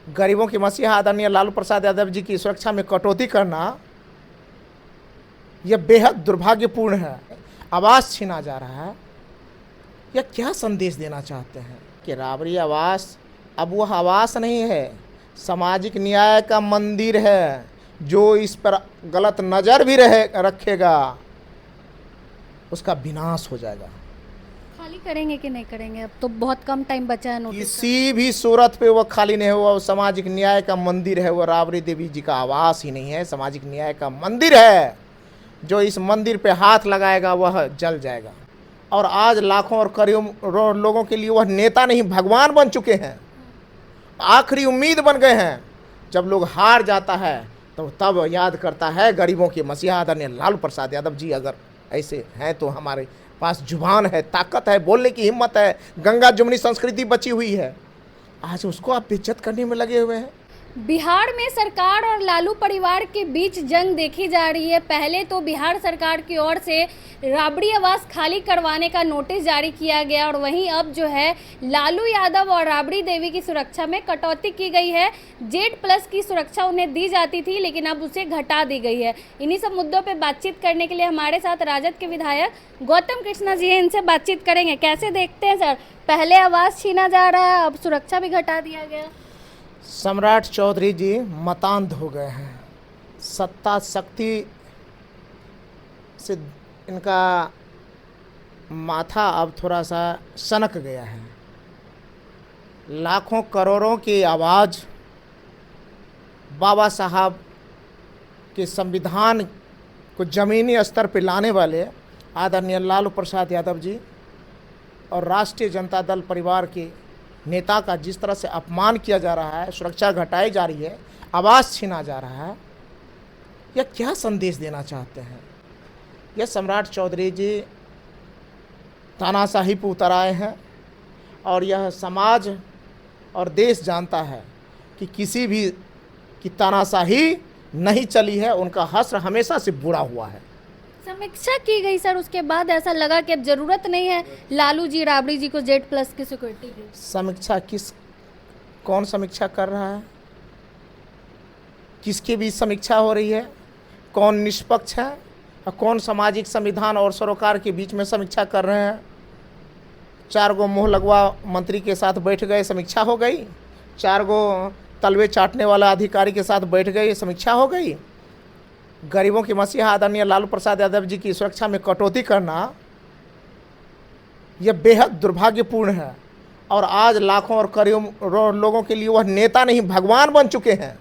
गरीबों के मसीहा आदरणीय लालू प्रसाद यादव जी की सुरक्षा में कटौती करना यह बेहद दुर्भाग्यपूर्ण है। आवास छीना जा रहा है। यह क्या संदेश देना चाहते हैं कि राबड़ी आवास अब वह आवास नहीं है, सामाजिक न्याय का मंदिर है। जो इस पर गलत नज़र भी रखेगा उसका विनाश हो जाएगा। खाली करेंगे कि नहीं करेंगे? अब तो बहुत कम टाइम बचा है नोटिस का। किसी भी सूरत पे वह खाली नहीं हुआ। वो सामाजिक न्याय का मंदिर है। वह राबड़ी देवी जी का आवास ही नहीं है, सामाजिक न्याय का मंदिर है। जो इस मंदिर पे हाथ लगाएगा वह जल जाएगा। और आज लाखों और करोड़ों लोगों के लिए वह नेता नहीं भगवान बन चुके हैं, आखिरी उम्मीद बन गए हैं। जब लोग हार जाता है तो तब याद करता है गरीबों के मसीहा आदरणीय लालू प्रसाद यादव जी अगर ऐसे हैं तो हमारे पास जुबान है, ताकत है, बोलने की हिम्मत है, गंगा जमुनी संस्कृति बची हुई है। आज उसको आप बेइज्जत करने में लगे हुए हैं। बिहार में सरकार और लालू परिवार के बीच जंग देखी जा रही है। पहले तो बिहार सरकार की ओर से राबड़ी आवास खाली करवाने का नोटिस जारी किया गया और वहीं अब जो है लालू यादव और राबड़ी देवी की सुरक्षा में कटौती की गई है। Z+ की सुरक्षा उन्हें दी जाती थी लेकिन अब उसे घटा दी गई है। इन्हीं सब मुद्दों पर बातचीत करने के लिए हमारे साथ राजद के विधायक गौतम कृष्णा जी हैं। इनसे बातचीत करेंगे। कैसे देखते हैं सर, पहले आवास छीना जा रहा है, अब सुरक्षा भी घटा दिया गया। सम्राट चौधरी जी मतांध हो गए हैं। सत्ता शक्ति से इनका माथा अब थोड़ा सा सनक गया है। लाखों करोड़ों की आवाज़ बाबा साहब के संविधान को ज़मीनी स्तर पर लाने वाले आदरणीय लालू प्रसाद यादव जी और राष्ट्रीय जनता दल परिवार के नेता का जिस तरह से अपमान किया जा रहा है, सुरक्षा घटाई जा रही है, आवास छीना जा रहा है, यह क्या संदेश देना चाहते हैं? यह सम्राट चौधरी जी तानाशाही पर उतर आए हैं और यह समाज और देश जानता है कि किसी भी की तानाशाही नहीं चली है। उनका हश्र हमेशा से बुरा हुआ है। समीक्षा की गई सर, उसके बाद ऐसा लगा कि अब जरूरत नहीं है लालू जी राबड़ी जी को Z+ की सिक्योरिटी की। समीक्षा कौन समीक्षा कर रहा है? किसके बीच समीक्षा हो रही है? कौन निष्पक्ष है और कौन सामाजिक संविधान और सरोकार के बीच में समीक्षा कर रहे हैं? 4 गो मुँह लगवा मंत्री के साथ बैठ गए, समीक्षा हो गई। 4 गो तलवे चाटने वाला अधिकारी के साथ बैठ गए, समीक्षा हो गई। गरीबों के मसीहा आदरणीय लालू प्रसाद यादव जी की सुरक्षा में कटौती करना यह बेहद दुर्भाग्यपूर्ण है। और आज लाखों और करोड़ों लोगों के लिए वह नेता नहीं भगवान बन चुके हैं,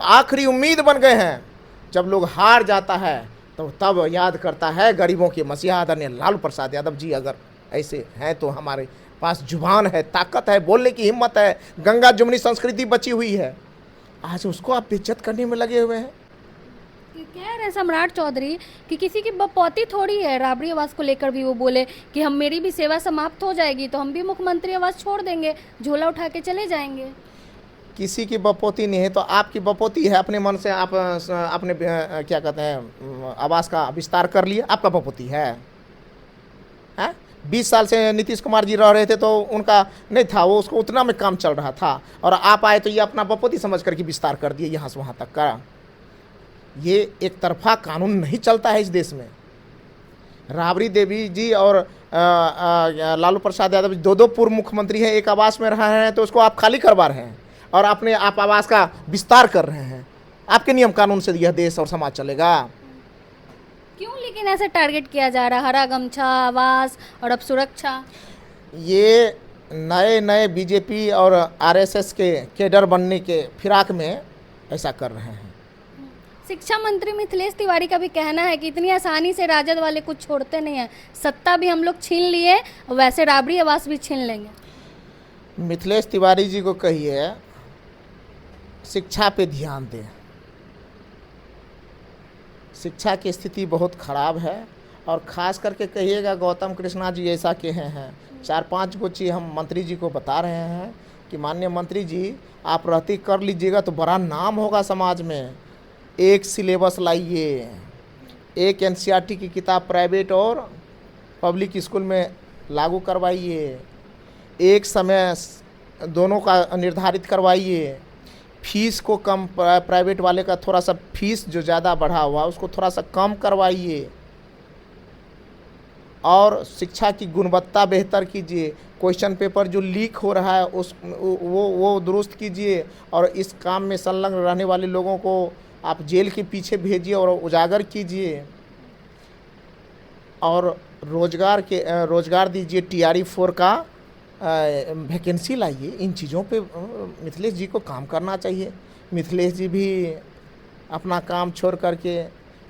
आखिरी उम्मीद बन गए हैं। जब लोग हार जाता है तो तब याद करता है गरीबों के मसीहा आदरणीय लालू प्रसाद यादव जी अगर ऐसे हैं तो हमारे पास जुबान है, ताकत है, बोलने की हिम्मत है, गंगा जमुनी संस्कृति बची हुई है। आज उसको आप बेइज्जत करने में लगे हुए हैं। कह रहे सम्राट चौधरी कि किसी की बपौती थोड़ी है। राबड़ी आवास को लेकर भी वो बोले कि हम मेरी भी सेवा समाप्त हो जाएगी तो हम भी मुख्यमंत्री आवास छोड़ देंगे, झोला उठा के चले जाएंगे। किसी की बपौती नहीं है तो आपकी बपौती है। अपने मन से आप अपने क्या कहते हैं आवास का विस्तार कर लिए, आपका बपौती है? 20 साल से नीतीश कुमार जी रह रहे थे तो उनका नहीं था, वो उसको उतना में काम चल रहा था और आप आए तो ये अपना बपौती समझ करके विस्तार कर दिए यहाँ से वहाँ तक का। ये एक तरफा कानून नहीं चलता है इस देश में। राबड़ी देवी जी और लालू प्रसाद यादव जी 2 पूर्व मुख्यमंत्री हैं, एक आवास में रहे हैं तो उसको आप खाली करवा रहे हैं और अपने आप आवास का विस्तार कर रहे हैं। आपके नियम कानून से यह देश और समाज चलेगा? क्यों लेकिन ऐसे टारगेट किया जा रहा है? हरा गमछा, आवास और अब सुरक्षा। ये नए बीजेपी और RSS के केडर बनने के फिराक में ऐसा कर रहे हैं। शिक्षा मंत्री मिथिलेश तिवारी का भी कहना है कि इतनी आसानी से राजद वाले कुछ छोड़ते नहीं हैं, सत्ता भी हम लोग छीन लिए वैसे राबड़ी आवास भी छीन लेंगे। मिथिलेश तिवारी जी को कहिए शिक्षा पे ध्यान दें। शिक्षा की स्थिति बहुत ख़राब है और ख़ास करके कहिएगा गौतम कृष्णा जी ऐसा कहे हैं। 4-5 गो चीज़ हम मंत्री जी को बता रहे हैं कि माननीय मंत्री जी आप रहती कर लीजिएगा तो बड़ा नाम होगा समाज में। एक सिलेबस लाइए, एक NCERT की किताब प्राइवेट और पब्लिक स्कूल में लागू करवाइए, एक समय दोनों का निर्धारित करवाइए। फीस को कम, प्राइवेट वाले का थोड़ा सा फीस जो ज़्यादा बढ़ा हुआ है उसको थोड़ा सा कम करवाइए और शिक्षा की गुणवत्ता बेहतर कीजिए। क्वेश्चन पेपर जो लीक हो रहा है उस वो दुरुस्त कीजिए और इस काम में संलग्न रहने वाले लोगों को आप जेल के पीछे भेजिए और उजागर कीजिए और रोज़गार दीजिए। TRE 4 का वैकेंसी लाइए। इन चीज़ों पे मिथिलेश जी को काम करना चाहिए। मिथिलेश जी भी अपना काम छोड़ करके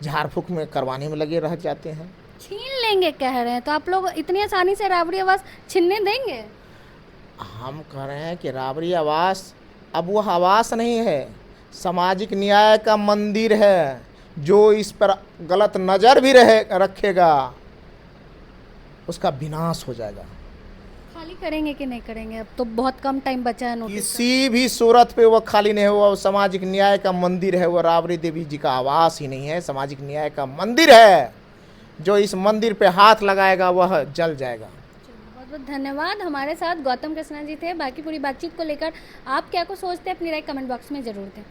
झाड़ फूक में करवाने में लगे रह जाते हैं। छीन लेंगे कह रहे हैं, तो आप लोग इतनी आसानी से राबड़ी आवास छीनने देंगे? हम कह रहे हैं कि राबड़ी आवास अब वह आवास नहीं है, सामाजिक न्याय का मंदिर है। जो इस पर गलत नज़र भी रखेगा उसका विनाश हो जाएगा। खाली करेंगे कि नहीं करेंगे? अब तो बहुत कम टाइम बचा है नोटिस का। किसी भी सूरत पे वह खाली नहीं हुआ। वो सामाजिक न्याय का मंदिर है, वो राबड़ी देवी जी का आवास ही नहीं है, सामाजिक न्याय का मंदिर है। जो इस मंदिर पे हाथ लगाएगा वह जल जाएगा। बहुत बहुत धन्यवाद। हमारे साथ गौतम कृष्णा जी थे। बाकी पूरी बातचीत को लेकर आप क्या कुछ सोचते हैं अपनी राय कमेंट बॉक्स में ज़रूर दें।